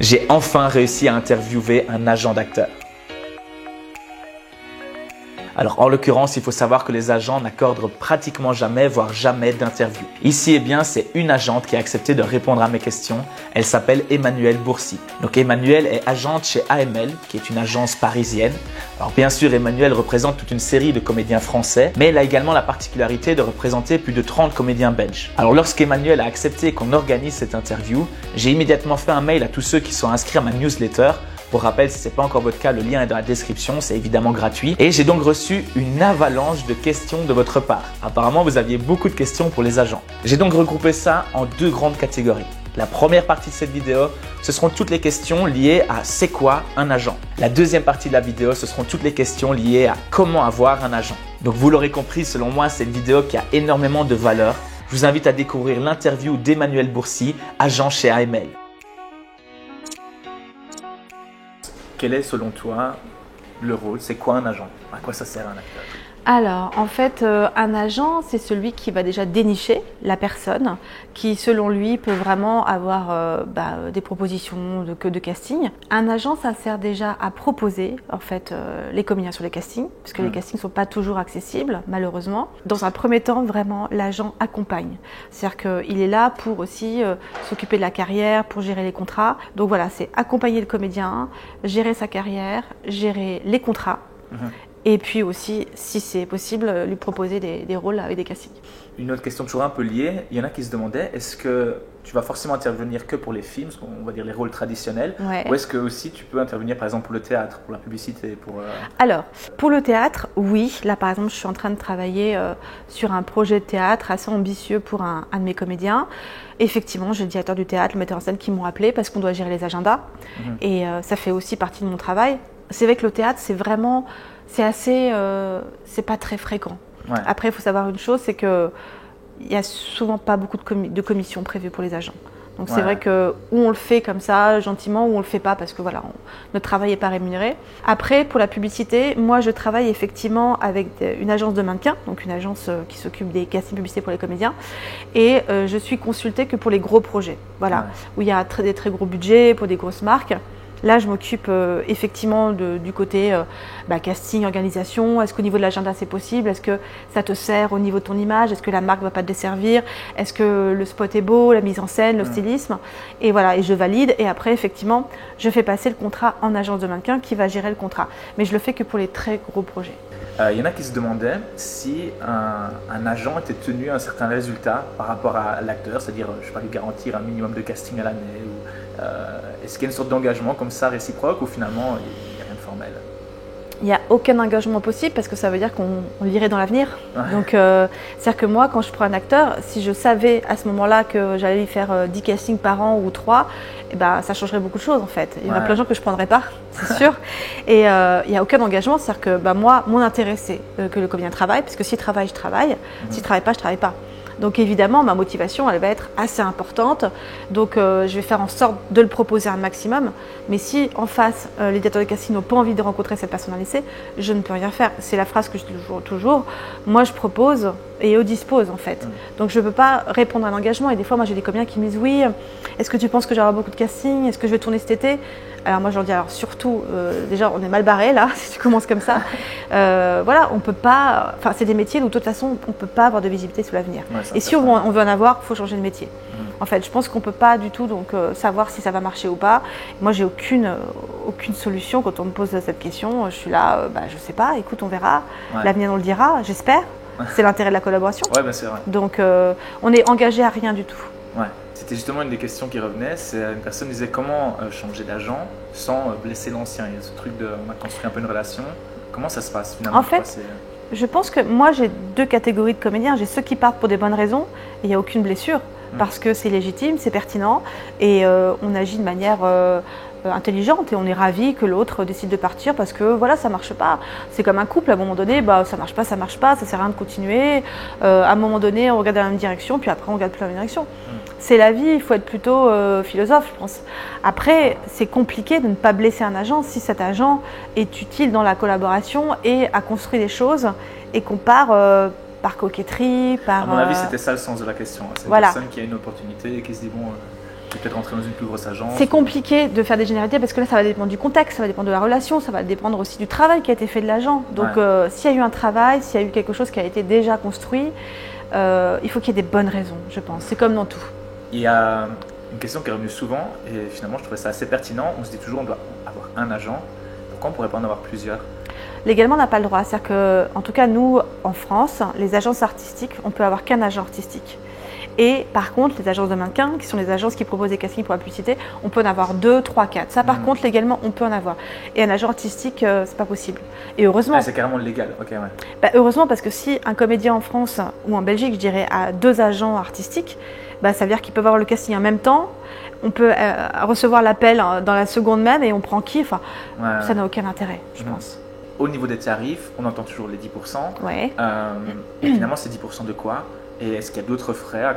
J'ai enfin réussi à interviewer un agent d'acteur. Alors en l'occurrence, il faut savoir que les agents n'accordent pratiquement jamais, voire jamais d'interview. Ici, eh bien, c'est une agente qui a accepté de répondre à mes questions. Elle s'appelle Emmanuelle Bourcy. Donc Emmanuelle est agente chez AML, qui est une agence parisienne. Alors bien sûr, Emmanuelle représente toute une série de comédiens français, mais elle a également la particularité de représenter plus de 30 comédiens belges. Alors lorsqu'Emmanuelle a accepté qu'on organise cette interview, j'ai immédiatement fait un mail à tous ceux qui sont inscrits à ma newsletter. Pour rappel, si ce n'est pas encore votre cas, le lien est dans la description, c'est évidemment gratuit. Et j'ai donc reçu une avalanche de questions de votre part. Apparemment, vous aviez beaucoup de questions pour les agents. J'ai donc regroupé ça en deux grandes catégories. La première partie de cette vidéo, ce seront toutes les questions liées à c'est quoi un agent. La deuxième partie de la vidéo, ce seront toutes les questions liées à comment avoir un agent. Donc vous l'aurez compris, selon moi, c'est une vidéo qui a énormément de valeur. Je vous invite à découvrir l'interview d'Emmanuelle Bourcy, agent chez AML. Quel est selon toi le rôle? C'est quoi un agent? À quoi ça sert un acteur? Alors, en fait, un agent, c'est celui qui va déjà dénicher la personne, qui, selon lui, peut vraiment avoir des propositions de casting. Un agent, ça sert déjà à proposer, en fait, les comédiens sur les castings, parce que les castings ne sont pas toujours accessibles, malheureusement. Dans un premier temps, vraiment, l'agent accompagne. C'est-à-dire qu'il est là pour aussi s'occuper de la carrière, pour gérer les contrats. Donc voilà, c'est accompagner le comédien, gérer sa carrière, gérer les contrats. Et puis aussi, si c'est possible, lui proposer des rôles avec des castings. Une autre question toujours un peu liée, il y en a qui se demandaient, est-ce que tu vas forcément intervenir que pour les films, on va dire les rôles traditionnels, ou est-ce que aussi tu peux intervenir par exemple pour le théâtre, pour la publicité Alors, pour le théâtre, oui. Là par exemple, je suis en train de travailler sur un projet de théâtre assez ambitieux pour un de mes comédiens. Effectivement, j'ai le directeur du théâtre, le metteur en scène qui m'ont appelé parce qu'on doit gérer les agendas. Et ça fait aussi partie de mon travail. C'est vrai que le théâtre, c'est vraiment... c'est pas très fréquent. Après, il faut savoir une chose, c'est que il y a souvent pas beaucoup de commissions prévues pour les agents. Donc c'est vrai que ou on le fait comme ça, gentiment, ou on le fait pas parce que voilà, notre travail n'est pas rémunéré. Après, pour la publicité, moi je travaille effectivement avec une agence de mannequin, donc une agence qui s'occupe des castings publicités pour les comédiens, et je suis consultée que pour les gros projets, voilà, où il y a des très gros budgets pour des grosses marques. Là, je m'occupe effectivement du côté casting, organisation. Est-ce qu'au niveau de l'agenda, c'est possible? Est-ce que ça te sert au niveau de ton image? Est-ce que la marque ne va pas te desservir? Est-ce que le spot est beau, la mise en scène, le stylisme? Et voilà, et je valide. Et après, effectivement, je fais passer le contrat en agence de mannequin qui va gérer le contrat. Mais je le fais que pour les très gros projets. Il y en a qui se demandaient si un agent était tenu à un certain résultat par rapport à l'acteur, c'est-à-dire, je ne sais pas, lui garantir un minimum de casting à l'année. Est-ce qu'il y a une sorte d'engagement comme ça réciproque ou finalement il n'y a rien de formel? Il n'y a aucun engagement possible parce que ça veut dire qu'on l'irait dans l'avenir. Donc, c'est-à-dire que moi, quand je prends un acteur, si je savais à ce moment-là que j'allais lui faire 10 castings par an ou 3, eh ben, ça changerait beaucoup de choses en fait. Il y en a plein de gens que je ne prendrais pas, c'est sûr. Et il n'y a aucun engagement, c'est-à-dire que moi, mon intérêt, c'est que le comédien travaille, parce que s'il travaille, je travaille. S'il ne travaille pas, je ne travaille pas. Donc évidemment, ma motivation, elle va être assez importante. Donc je vais faire en sorte de le proposer un maximum. Mais si en face, les directeurs de casting n'ont pas envie de rencontrer cette personne à l'essai, je ne peux rien faire. C'est la phrase que je dis toujours. Moi, je propose et eux disposent en fait. Donc je ne peux pas répondre à un engagement. Et des fois, moi, j'ai des comédiens qui me disent oui, est-ce que tu penses que j'aurai beaucoup de casting? Est-ce que je vais tourner cet été? Alors moi, je leur dis alors surtout, déjà, on est mal barré là, si tu commences comme ça. Voilà, on peut pas. Enfin, c'est des métiers où de toute façon, on ne peut pas avoir de visibilité sur l'avenir. Et si on veut en avoir, il faut changer de métier. En fait, je pense qu'on ne peut pas du tout donc, savoir si ça va marcher ou pas. Moi, j'ai aucune solution quand on me pose cette question. Je suis là, je ne sais pas, écoute, on verra. L'avenir nous le dira, j'espère. C'est l'intérêt de la collaboration. C'est vrai. Donc, on est engagé à rien du tout. C'était justement une des questions qui revenait. Une personne disait comment changer d'agent sans blesser l'ancien. Il y a ce truc de on a construit un peu une relation. Comment ça se passe finalement? En fait, je pense que moi, j'ai deux catégories de comédiens. J'ai ceux qui partent pour des bonnes raisons et il n'y a aucune blessure parce que c'est légitime, c'est pertinent et on agit de manière intelligente et on est ravi que l'autre décide de partir parce que voilà, ça marche pas. C'est comme un couple, à un moment donné, ça marche pas, ça sert à rien de continuer. À un moment donné, on regarde dans la même direction, puis après on regarde plus dans la même direction. C'est la vie, il faut être plutôt philosophe, je pense. Après, c'est compliqué de ne pas blesser un agent si cet agent est utile dans la collaboration et a construit des choses et qu'on part par coquetterie, par... À mon avis, c'était ça le sens de la question. C'est une personne qui a une opportunité et qui se dit bon... peut-être rentrer dans une plus grosse agence. C'est compliqué de faire des généralités parce que là, ça va dépendre du contexte, ça va dépendre de la relation, ça va dépendre aussi du travail qui a été fait de l'agent. Donc, s'il y a eu un travail, s'il y a eu quelque chose qui a été déjà construit, il faut qu'il y ait des bonnes raisons, je pense. C'est comme dans tout. Il y a une question qui est revenue souvent et finalement, je trouvais ça assez pertinent. On se dit toujours on doit avoir un agent. Pourquoi on ne pourrait pas en avoir plusieurs? Légalement, on n'a pas le droit. C'est-à-dire que, en tout cas, nous, en France, les agences artistiques, on peut avoir qu'un agent artistique. Et par contre, les agences de mannequins, qui sont les agences qui proposent des castings pour la publicité, on peut en avoir 2, 3, 4. Ça, par contre, légalement, on peut en avoir. Et un agent artistique, c'est pas possible. Et heureusement. C'est carrément légal. Ok, ouais. Heureusement, parce que si un comédien en France ou en Belgique, je dirais, a 2 agents artistiques, ça veut dire qu'ils peuvent avoir le casting en même temps. On peut recevoir l'appel dans la seconde même et on prend qui? Enfin, ça n'a aucun intérêt, je pense. Au niveau des tarifs, on entend toujours les 10%. Ouais. Finalement, c'est 10% de quoi? Et est-ce qu'il y a d'autres frais à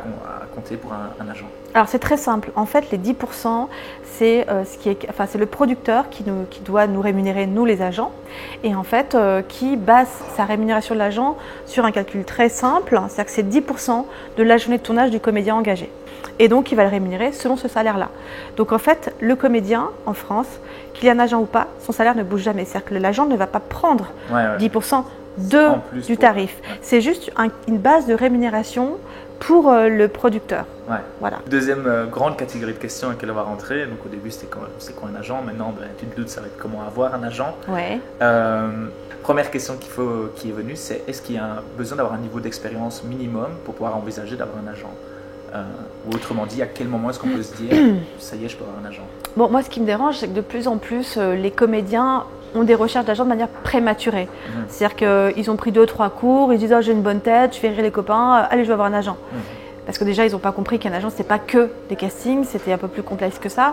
compter pour un agent? Alors c'est très simple. En fait, les 10%, c'est c'est le producteur qui doit nous rémunérer, nous les agents, et en fait qui base sa rémunération de l'agent sur un calcul très simple. C'est-à-dire que c'est 10% de la journée de tournage du comédien engagé. Et donc, il va le rémunérer selon ce salaire-là. Donc, en fait, le comédien en France, qu'il ait un agent ou pas, son salaire ne bouge jamais. C'est-à-dire que l'agent ne va pas prendre 10% du tarif. Ouais. C'est juste une base de rémunération pour le producteur. Ouais. Voilà. Deuxième grande catégorie de questions à laquelle on va rentrer. Donc, au début, c'était c'est quoi un agent? Maintenant, tu te doutes, ça va être comment avoir un agent. Ouais. Première question qui est venue, c'est est-ce qu'il y a besoin d'avoir un niveau d'expérience minimum pour pouvoir envisager d'avoir un agent? Ou autrement dit, à quel moment est-ce qu'on peut se dire ça y est, je peux avoir un agent? Bon, moi, ce qui me dérange, c'est que de plus en plus, les comédiens ont des recherches d'agents de manière prématurée. C'est-à-dire qu'ils ont pris 2-3 cours, ils disent oh, j'ai une bonne tête, je fais rire les copains, allez, je vais avoir un agent. Parce que déjà, ils n'ont pas compris qu'un agent, c'est pas que des castings, c'était un peu plus complexe que ça.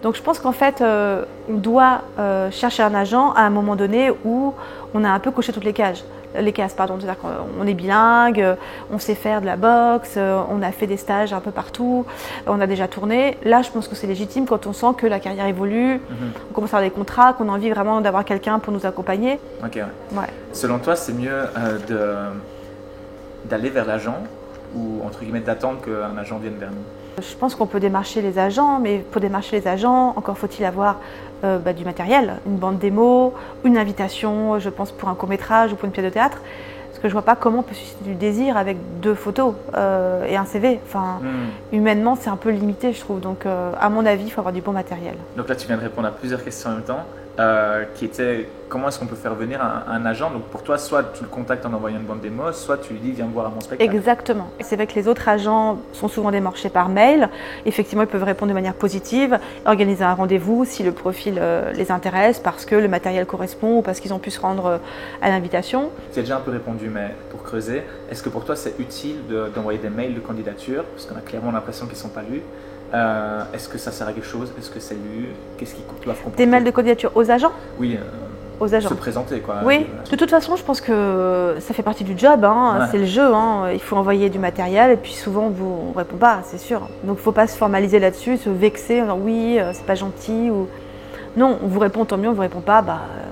Donc, je pense qu'en fait, on doit chercher un agent à un moment donné où on a un peu coché toutes les cases. C'est-à-dire qu'on est bilingue, on sait faire de la boxe, on a fait des stages un peu partout, on a déjà tourné. Là, je pense que c'est légitime quand on sent que la carrière évolue, on commence à avoir des contrats, qu'on a envie vraiment d'avoir quelqu'un pour nous accompagner. Ok, ouais. Selon toi, c'est mieux d'aller vers l'agent ou entre guillemets d'attendre qu'un agent vienne vers nous? Je pense qu'on peut démarcher les agents, mais pour démarcher les agents, encore faut-il avoir du matériel, une bande démo, une invitation, je pense pour un court-métrage ou pour une pièce de théâtre. Parce que je ne vois pas comment on peut susciter du désir avec 2 photos et un CV. Enfin, humainement, c'est un peu limité, je trouve. Donc, à mon avis, il faut avoir du bon matériel. Donc là, tu viens de répondre à plusieurs questions en même temps, qui étaient comment est-ce qu'on peut faire venir un agent? Donc pour toi, soit tu le contactes en envoyant une bande démo, soit tu lui dis viens me voir à mon spectacle. Exactement. C'est vrai que les autres agents sont souvent démarchés par mail. Effectivement, ils peuvent répondre de manière positive, organiser un rendez-vous si le profil les intéresse, parce que le matériel correspond ou parce qu'ils ont pu se rendre à l'invitation. Tu as déjà un peu répondu, mais pour creuser, est-ce que pour toi c'est utile d'envoyer des mails de candidature? Parce qu'on a clairement l'impression qu'ils ne sont pas lus. Est-ce que ça sert à quelque chose? Est-ce que c'est lu? Qu'est-ce qu'ils doivent comprendre? Des mails de candidature aux agents? Oui, aux agents. Se présenter quoi. Oui, de toute façon, je pense que ça fait partie du job, c'est le jeu. Il faut envoyer du matériel et puis souvent on ne répond pas, c'est sûr. Donc il ne faut pas se formaliser là-dessus, se vexer en disant oui, c'est pas gentil. Ou... Non, on vous répond, tant mieux, on ne vous répond pas,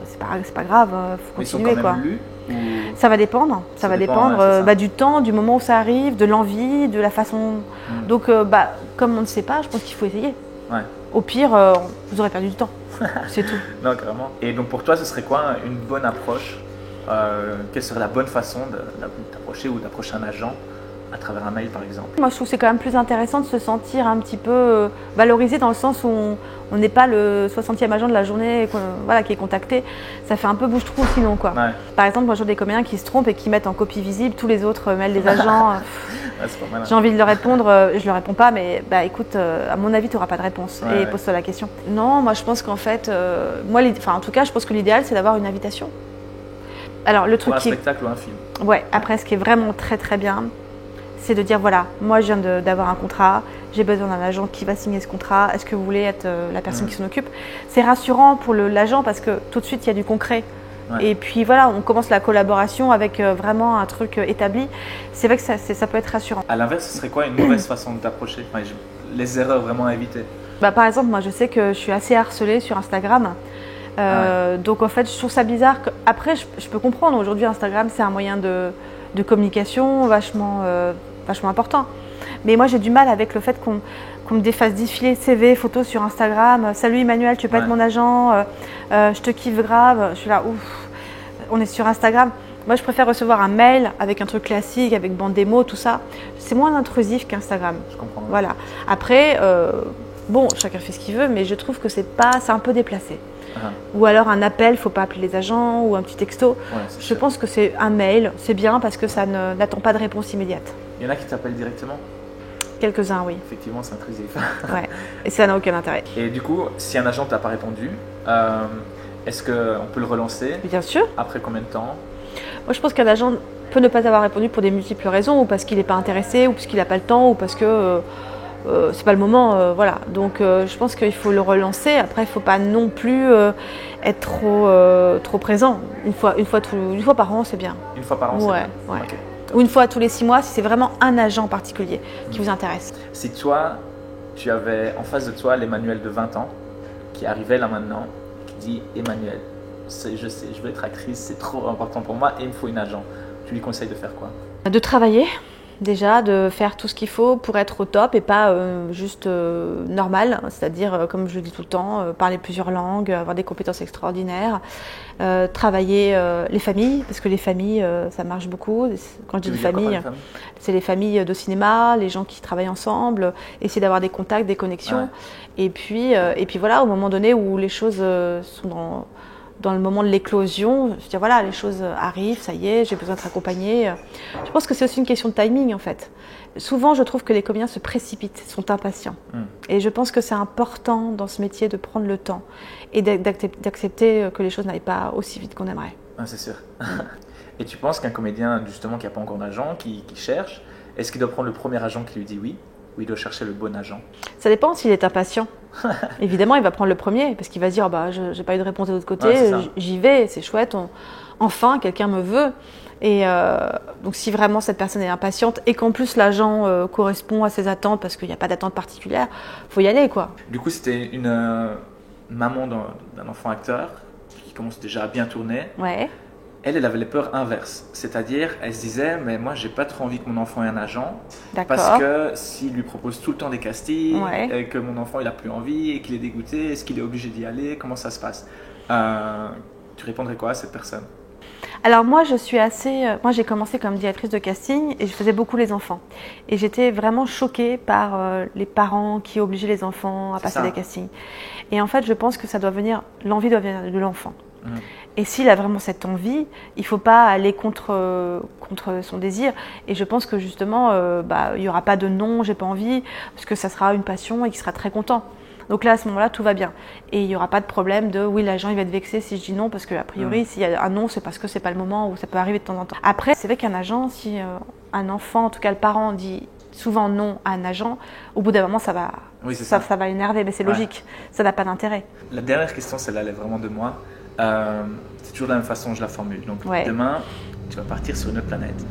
c'est pas grave, il faut continuer. Ils sont quand même lus, ou... Ça va dépendre, ça va dépendre du temps, du moment où ça arrive, de l'envie, de la façon. Donc, comme on ne sait pas, je pense qu'il faut essayer. Ouais. Au pire, vous aurez perdu du temps. C'est tout. Non, carrément. Et donc pour toi, ce serait quoi une bonne approche? Quelle serait la bonne façon d'approcher ou d'approcher un agent à travers un mail par exemple? Moi je trouve que c'est quand même plus intéressant de se sentir un petit peu valorisé dans le sens où on n'est pas le 60e agent de la journée qui est contacté. Ça fait un peu bouche-trou sinon quoi. Ouais. Par exemple, moi je vois des comédiens qui se trompent et qui mettent en copie visible tous les autres mails des agents. C'est pas mal, hein. J'ai envie de leur répondre, je leur réponds pas, mais écoute, à mon avis tu n'auras pas de réponse et pose-toi la question. Non, moi je pense qu'en fait, en tout cas je pense que l'idéal c'est d'avoir une invitation. Alors le truc pour un spectacle ou un film. Ouais, après ce qui est vraiment très très bien, c'est de dire voilà, moi je viens d'avoir un contrat, j'ai besoin d'un agent qui va signer ce contrat, est-ce que vous voulez être la personne qui s'en occupe? C'est rassurant pour l'agent parce que tout de suite il y a du concret. Ouais. Et puis voilà, on commence la collaboration avec vraiment un truc établi. C'est vrai que ça peut être rassurant. À l'inverse, ce serait quoi une mauvaise façon d'approcher? Les erreurs vraiment à éviter? Par exemple, moi je sais que je suis assez harcelée sur Instagram. Donc en fait, je trouve ça bizarre. Après, je peux comprendre. Aujourd'hui, Instagram, c'est un moyen de communication vachement important. Mais moi, j'ai du mal avec le fait qu'on me fasse défiler CV, photos sur Instagram. Salut Emmanuel, tu veux pas être mon agent, je te kiffe grave. Je suis là, ouf, on est sur Instagram. Moi, je préfère recevoir un mail avec un truc classique, avec bande démo, tout ça. C'est moins intrusif qu'Instagram. Je comprends. Voilà. Après, bon, chacun fait ce qu'il veut, mais je trouve que c'est un peu déplacé. Ou alors un appel, il ne faut pas appeler les agents, ou un petit texto. Je pense que c'est un mail, c'est bien parce que ça n'attend pas de réponse immédiate. Il y en a qui t'appellent directement? Quelques-uns, oui. Effectivement, c'est intrusif. Ouais, et ça n'a aucun intérêt. Et du coup, si un agent t'a pas répondu, est-ce qu'on peut le relancer? Bien sûr. Après combien de temps? Moi, je pense qu'un agent peut ne pas avoir répondu pour des multiples raisons, ou parce qu'il n'est pas intéressé, ou parce qu'il n'a pas le temps, ou parce que c'est pas le moment. Voilà. Donc, je pense qu'il faut le relancer. Après, il ne faut pas non plus être trop présent. Une fois par an, c'est bien. Une fois par an, c'est bien. Ouais. Okay. Ou une fois tous les 6 mois, si c'est vraiment un agent particulier qui vous intéresse. Si toi, tu avais en face de toi l'Emmanuel de 20 ans, qui arrivait là maintenant, qui dit « Emmanuel, je sais, je veux être actrice, c'est trop important pour moi et il me faut une agent », tu lui conseilles de faire quoi? De travailler, déjà, de faire tout ce qu'il faut pour être au top et pas juste normal, c'est-à-dire, comme je le dis tout le temps, parler plusieurs langues, avoir des compétences extraordinaires, travailler les familles, parce que les familles, ça marche beaucoup. Quand je dis famille, c'est les familles de cinéma, les gens qui travaillent ensemble, essayer d'avoir des contacts, des connexions. Ouais. Et puis voilà, au moment donné où les choses sont dans le moment de l'éclosion, je dis voilà, les choses arrivent, ça y est, j'ai besoin d'être accompagnée. Je pense que c'est aussi une question de timing en fait. Souvent, je trouve que les comédiens se précipitent, sont impatients. Et je pense que c'est important dans ce métier de prendre le temps et d'accepter que les choses n'aillent pas aussi vite qu'on aimerait. Ah, c'est sûr. Et tu penses qu'un comédien justement qui n'a pas encore d'agent, qui cherche, est-ce qu'il doit prendre le premier agent qui lui dit oui, ou il doit chercher le bon agent? Ça dépend s'il est impatient. Évidemment, il va prendre le premier parce qu'il va se dire bah, je n'ai pas eu de réponse de l'autre côté, j'y vais, c'est chouette, enfin quelqu'un me veut. Et donc si vraiment cette personne est impatiente et qu'en plus l'agent correspond à ses attentes parce qu'il n'y a pas d'attente particulière, il faut y aller quoi. Du coup, c'était une maman d'un enfant acteur qui commence déjà à bien tourner. Ouais. Elle avait les peurs inverses, c'est-à-dire elle se disait mais moi j'ai pas trop envie que mon enfant ait un agent parce que s'il lui propose tout le temps des castings et que mon enfant il a plus envie et qu'il est dégoûté, est-ce qu'il est obligé d'y aller, comment ça se passe? Tu répondrais quoi à cette personne? Alors moi moi j'ai commencé comme directrice de casting et je faisais beaucoup les enfants et j'étais vraiment choquée par les parents qui obligeaient les enfants à passer des castings et en fait je pense que l'envie doit venir de l'enfant. Et s'il a vraiment cette envie, il ne faut pas aller contre son désir. Et je pense que justement, il n'y aura pas de non, j'ai pas envie, parce que ça sera une passion et qu'il sera très content. Donc là, à ce moment-là, tout va bien. Et il n'y aura pas de problème de oui, l'agent il va être vexé si je dis non, parce qu'a priori, s'il y a un non, c'est parce que c'est pas le moment ou ça peut arriver de temps en temps. Après, c'est vrai qu'un agent, si un enfant, en tout cas le parent, dit souvent non à un agent, au bout d'un moment, ça va l'énerver, mais c'est logique, ça n'a pas d'intérêt. La dernière question, celle-là, elle est vraiment de moi. C'est toujours de la même façon que je la formule. Donc demain, tu vas partir sur une autre planète.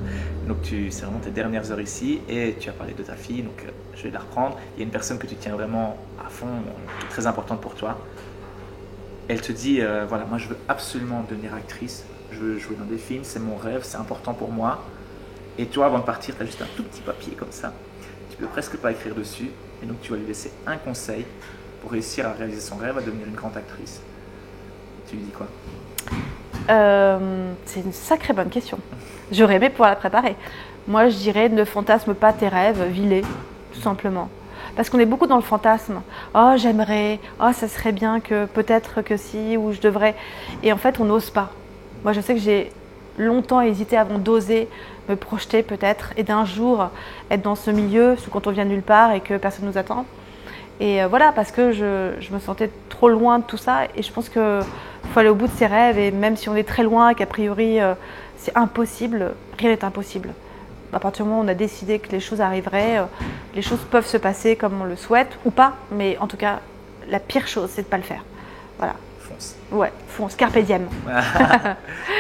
Donc c'est vraiment tes dernières heures ici et tu as parlé de ta fille, donc je vais la reprendre. Il y a une personne que tu tiens vraiment à fond, qui est très importante pour toi. Elle te dit, voilà, moi je veux absolument devenir actrice, je veux jouer dans des films, c'est mon rêve, c'est important pour moi. Et toi, avant de partir, tu as juste un tout petit papier comme ça. Tu peux presque pas écrire dessus. Et donc tu vas lui laisser un conseil pour réussir à réaliser son rêve, à devenir une grande actrice. Tu lui dis quoi? C'est une sacrée bonne question. J'aurais aimé pouvoir la préparer. Moi, je dirais ne fantasme pas tes rêves, vis-les, tout simplement. Parce qu'on est beaucoup dans le fantasme. Oh, j'aimerais, oh, ça serait bien que peut-être que si, ou je devrais. Et en fait, on n'ose pas. Moi, je sais que j'ai longtemps hésité avant d'oser me projeter peut-être et d'un jour être dans ce milieu, quand on vient de nulle part et que personne ne nous attend. Et voilà, parce que je me sentais trop loin de tout ça et je pense qu'il faut aller au bout de ses rêves et même si on est très loin et qu'a priori c'est impossible, rien n'est impossible. À partir du moment où on a décidé que les choses arriveraient, les choses peuvent se passer comme on le souhaite ou pas, mais en tout cas, la pire chose, c'est de ne pas le faire. Voilà. fonce. Ouais, fonce, carpe diem.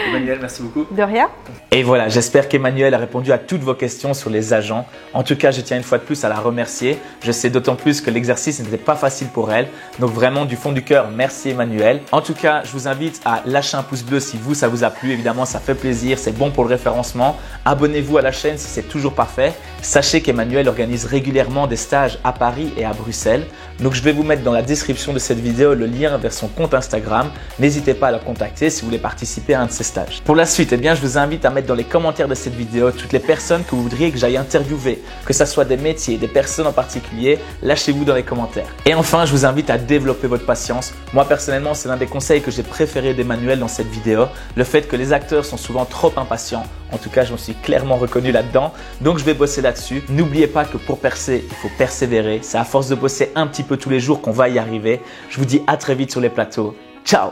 Emmanuel, merci beaucoup. De rien. Et voilà, j'espère qu'Emmanuel a répondu à toutes vos questions sur les agents. En tout cas, je tiens une fois de plus à la remercier. Je sais d'autant plus que l'exercice n'était pas facile pour elle. Donc vraiment, du fond du cœur, merci Emmanuel. En tout cas, je vous invite à lâcher un pouce bleu si ça vous a plu. Évidemment, ça fait plaisir, c'est bon pour le référencement. Abonnez-vous à la chaîne si c'est toujours pas fait. Sachez qu'Emmanuel organise régulièrement des stages à Paris et à Bruxelles. Donc je vais vous mettre dans la description de cette vidéo le lien vers son compte Instagram. N'hésitez pas à la contacter si vous voulez participer à un de ses stages. Pour la suite, je vous invite à mettre dans les commentaires de cette vidéo toutes les personnes que vous voudriez que j'aille interviewer, que ce soit des métiers, des personnes en particulier, lâchez-vous dans les commentaires. Et enfin, je vous invite à développer votre patience. Moi personnellement, c'est l'un des conseils que j'ai préféré d'Emmanuel dans cette vidéo, le fait que les acteurs sont souvent trop impatients. En tout cas, je me suis clairement reconnu là-dedans, donc je vais bosser là-dessus. N'oubliez pas que pour percer, il faut persévérer. C'est à force de bosser un petit peu tous les jours qu'on va y arriver. Je vous dis à très vite sur les plateaux. Ciao!